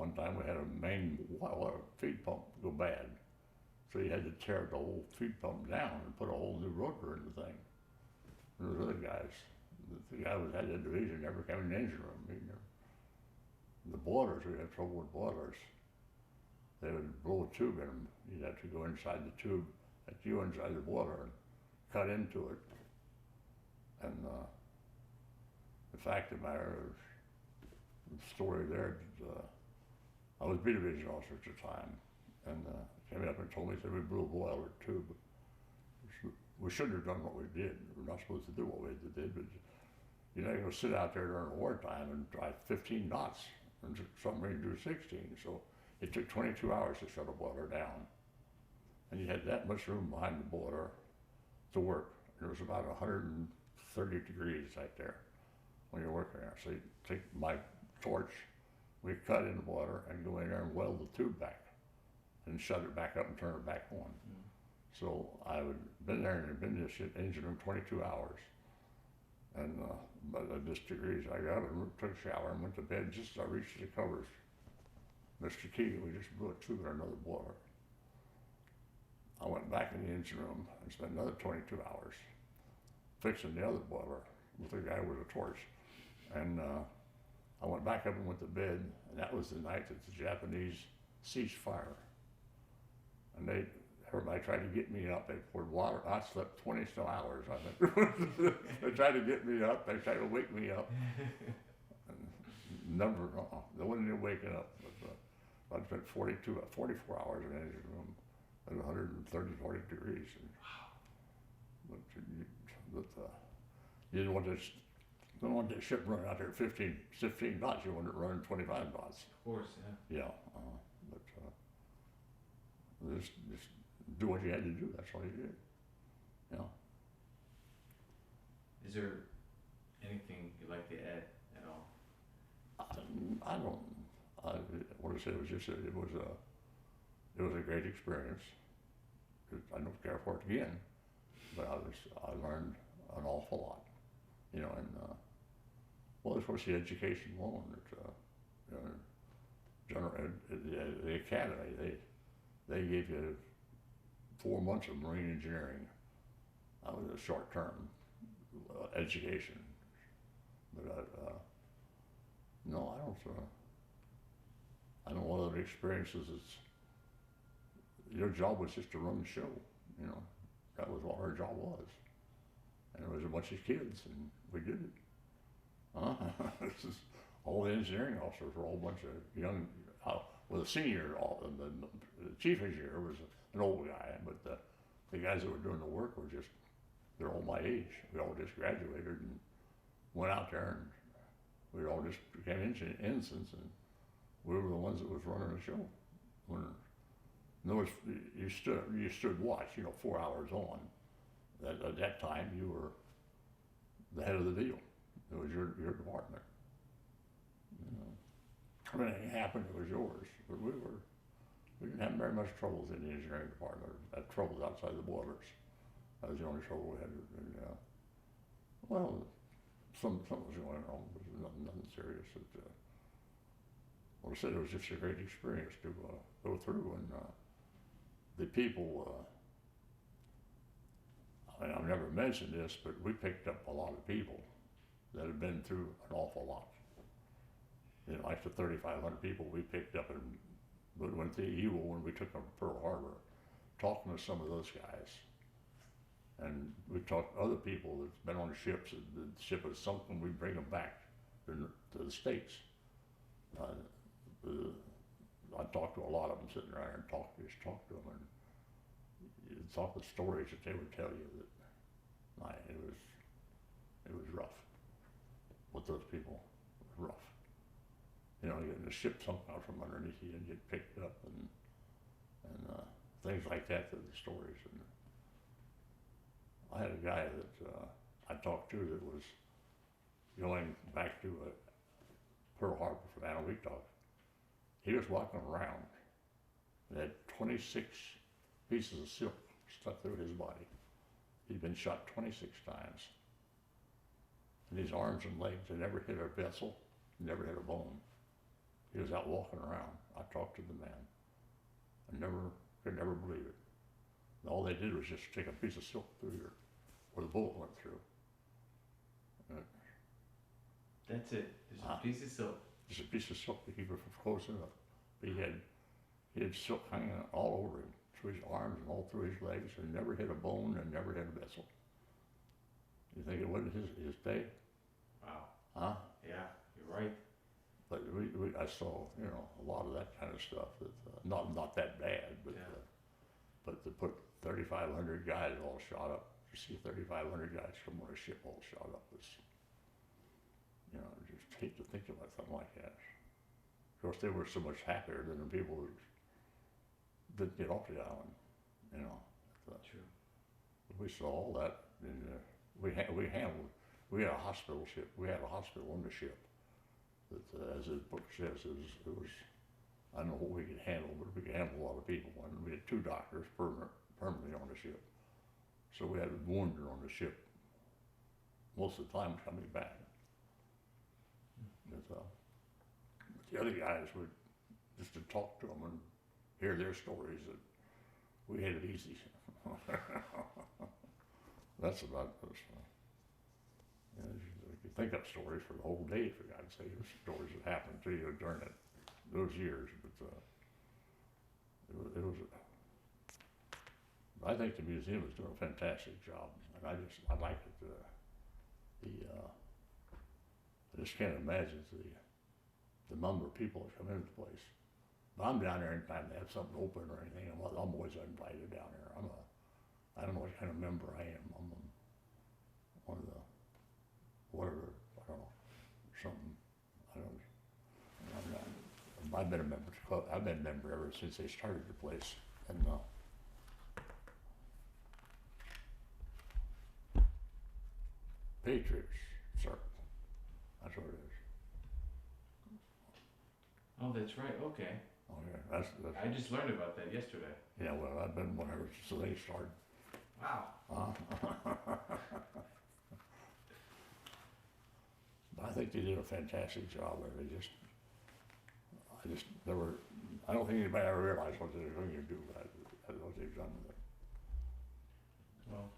one time we had a main water feed pump go bad. So you had to tear the whole feed pump down and put a whole new rotor in the thing. And those other guys, the guy who had that division never came in the engine room. He never, the boilers, we had trouble with boilers. They would blow a tube in them. You'd have to go inside the tube, like you inside the boiler, and cut into it. And the fact of the matter is, the story there, I was B division officer at the time, and came up and told me, said we blew a boiler tube. We shouldn't have done what we did. We're not supposed to do what we did, but you're not going to sit out there during wartime and drive 15 knots and submarine do 16. So it took 22 hours to shut a boiler down. And you had that much room behind the boiler to work. It was about 130 degrees right there when you're working there. So you take my torch, we cut in the water and go in there and weld the tube back and shut it back up and turn it back on. Mm. So I would been there and been in this engine room 22 hours. And by the degrees, I got up and took a shower and went to bed just as I reached the covers. Mr. Key, we just blew a tube in another boiler. I went back in the engine room and spent another 22 hours fixing the other boiler with a guy with a torch. And I went back up and went to bed, and that was the night that the Japanese ceased fire. And everybody tried to get me up. They poured water. I slept 20 some hours, I think. They tried to get me up. They tried to wake me up. And never, there wasn't any waking up. But I spent 44 hours in the engine room at 130, 40 degrees. And, but you didn't want that ship running out there at 15 knots. You wanted it running 25 knots. Of course, yeah. Yeah, but just do what you had to do. That's all you did. Yeah. Is there anything you'd like to add at all? I don't. What I said was just it was a great experience. I don't care for it again, but I learned an awful lot. You know, and well, of course, the education loan that the academy they gave you 4 months of marine engineering. That was a short-term education, but no, I don't. I don't know what other experiences. Your job was just to run the show. You know, that was what our job was. And there was a bunch of kids, and we did it. All the engineering officers were all a bunch of young. Well, the senior, the chief engineer was an old guy, but the guys that were doing the work were they're all my age. We all just graduated and went out there, and we all just became ensigns, and we were the ones that was running the show. You stood watch, 4 hours on. At that time, you were the head of the deal. It was your department. If anything happened, it was yours. But we didn't have very much troubles in the engineering department. Had troubles outside the boilers. That was the only trouble we had. And, well, something was going on, but nothing serious. Well, I said it was just a great experience to go through, and the people. I've never mentioned this, but we picked up a lot of people that had been through an awful lot. Like the 3,500 people we picked up and went to Ewell when we took them to Pearl Harbor, talking to some of those guys. And we talked to other people that's been on the ships. The ship was sunk, and we bring them back to the States. I talked to a lot of them sitting around and talk to them, and you talk the stories that they would tell you that it was rough with those people. It was rough. Getting the ship sunk out from underneath you and get picked up and things like that. The stories. And I had a guy that I talked to that was going back to Pearl Harbor from Anahuac. He was walking around and had 26 pieces of silk stuck through his body. He'd been shot 26 times. And his arms and legs had never hit a vessel, never hit a bone. He was out walking around. I talked to the man. Could never believe it. And all they did was just stick a piece of silk through here, where the bullet went through. That's it. Just a piece of silk. Just a piece of silk to keep it from closing up. But he had silk hanging all over him, through his arms and all through his legs, and never hit a bone and never hit a vessel. You think it wasn't his day? Wow. Huh? Yeah, you're right. But I saw, a lot of that kind of stuff. That not that bad, but Yeah. But to put 3,500 guys all shot up, to see 3,500 guys come on a ship all shot up was, just hate to think about something like that. Of course, they were so much happier than the people who didn't get off the island, True. We saw all that, and we had a hospital ship. We had a hospital on the ship. That, as his book says, it was I don't know what we could handle, but we could handle a lot of people. And we had 2 doctors permanently on the ship, so we had a wounded on the ship most of the time coming back. But the other guys would just to talk to them and hear their stories that we had it easy. That's about this. You could think up stories for the whole day, for God's sake. Stories that happened to you during those years, but it was. I think the museum is doing a fantastic job, and I like it. I just can't imagine the number of people that come into the place. But I'm down there anytime they have something open or anything. I'm always invited down there. I don't know what kind of member I am. I'm one of the whatever, I don't know, something. I don't. I'm not. I've been a member of the club. I've been a member ever since they started the place, and Patriots, sir. That's what it is. Oh, that's right. Okay. Oh yeah, that's. I just learned about that yesterday. Yeah, well, I've been one ever since they started. Wow. I think they did a fantastic job there. I don't think anybody ever realized what they were going to do with that, what they've done with it. Well,